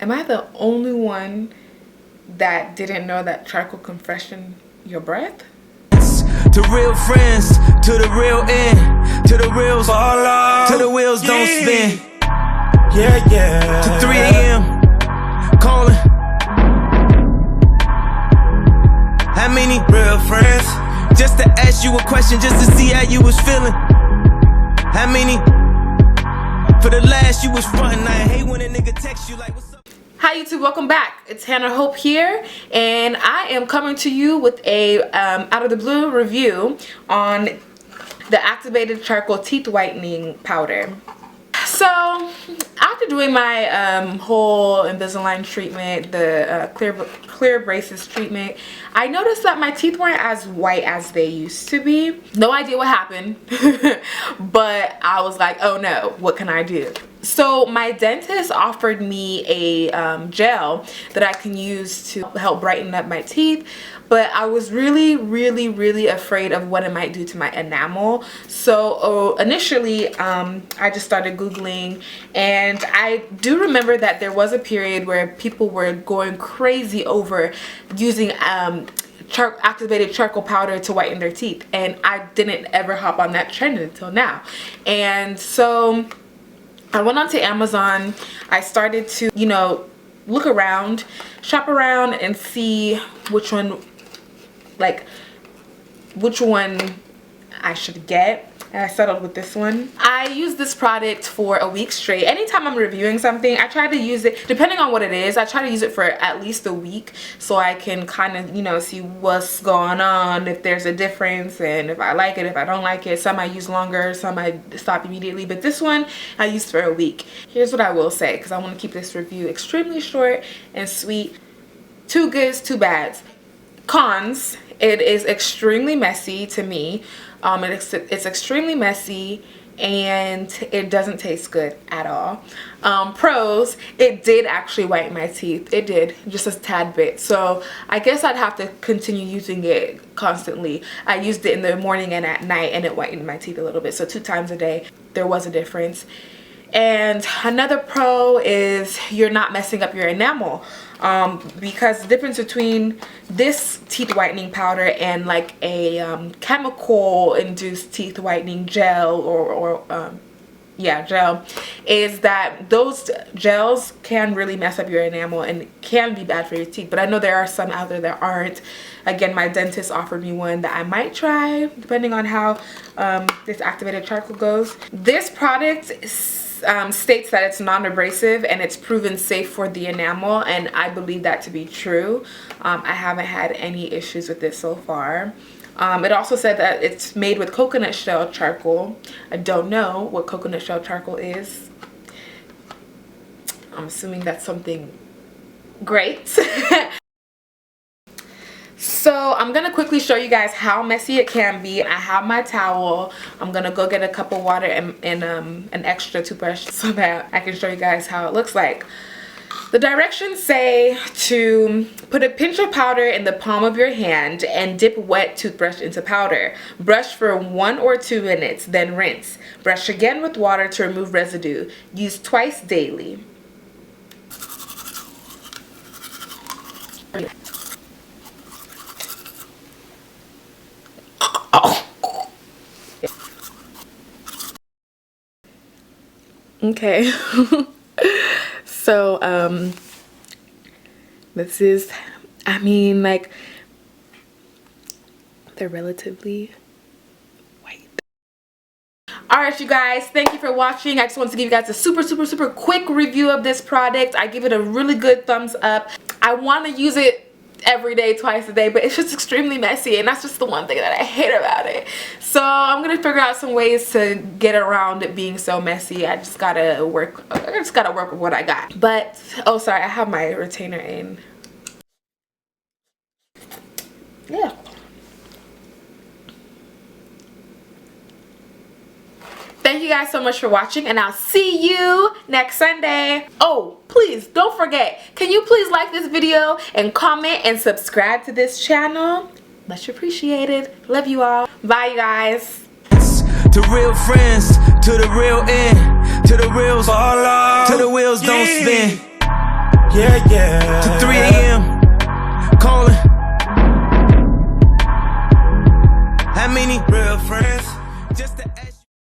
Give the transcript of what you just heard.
Am I the only one that didn't know that charcoal can freshen your breath? To real friends, to the real end, to the reals all out, to the wheels don't spin. Yeah, yeah. To 3 a.m. calling. How many real friends? Just to ask you a question, just to see how you was feeling. How many? For the last you was frontin'. I hate when a nigga texts you like, what's up? Hi YouTube, welcome back. It's Hannah Hope here, and I am coming to you with a out of the blue review on the Activated Charcoal Teeth Whitening Powder. So after doing my whole Invisalign treatment, the clear braces treatment, I noticed that my teeth weren't as white as they used to be. No idea what happened, but I was like, oh no, what can I do? So my dentist offered me a gel that I can use to help brighten up my teeth, but I was really afraid of what it might do to my enamel. So initially I just started Googling, and I do remember that there was a period where people were going crazy over using activated charcoal powder to whiten their teeth, and I didn't ever hop on that trend until now. And so I went onto Amazon. I started to, you know, look around, shop around, and see which one I should get. And I settled with this one. I use this product for a week straight. Anytime I'm reviewing something, I try to use it, depending on what it is, I try to use it for at least a week so I can kind of, you know, see what's going on, if there's a difference, and if I like it, if I don't like it. Some I use longer, some I stop immediately, but this one I used for a week. Here's what I will say, because I want to keep this review extremely short and sweet. 2 goods, 2 bads. Cons: it is extremely messy to me. It's extremely messy, and it doesn't taste good at all. Pros: it did actually whiten my teeth. It did, just a tad bit. So I guess I'd have to continue using it constantly. I used it in the morning and at night, and it whitened my teeth a little bit. So 2 times a day, there was a difference. And another pro is you're not messing up your enamel, because the difference between this teeth whitening powder and like a chemical induced teeth whitening gel or gel is that those gels can really mess up your enamel and can be bad for your teeth. But I know there are some out there that aren't. Again, my dentist offered me one that I might try depending on how this activated charcoal goes. This product states that it's non-abrasive and it's proven safe for the enamel, and I believe that to be true. I haven't had any issues with this so far. It also said that it's made with coconut shell charcoal. I don't know what coconut shell charcoal is. I'm assuming that's something great. So I'm gonna quickly show you guys how messy it can be. I have my towel. I'm gonna go get a cup of water and an extra toothbrush so that I can show you guys how it looks like. The directions say to put a pinch of powder in the palm of your hand and dip wet toothbrush into powder. Brush for 1 or 2 minutes, then rinse. Brush again with water to remove residue. Use twice daily. Okay. So this is, I mean, like, they're relatively white. Alright you guys, thank you for watching. I just wanted to give you guys a super quick review of this product. I give it a really good thumbs up. I want to use it every day, twice a day, but it's just extremely messy, and that's just the one thing that I hate about it. So I'm gonna figure out some ways to get around it being so messy. I just gotta work with what I got. But oh, sorry, I have my retainer in. Yeah. Thank you guys so much for watching, and I'll see you next Sunday. Oh, please don't forget, can you please like this video and comment and subscribe to this channel? Much appreciated. Love you all. Bye you guys. To real friends, to the real end, to the reals all out, to the wheels don't spin. Yeah, yeah. To 3 a.m. calling. How many real friends? Just to ask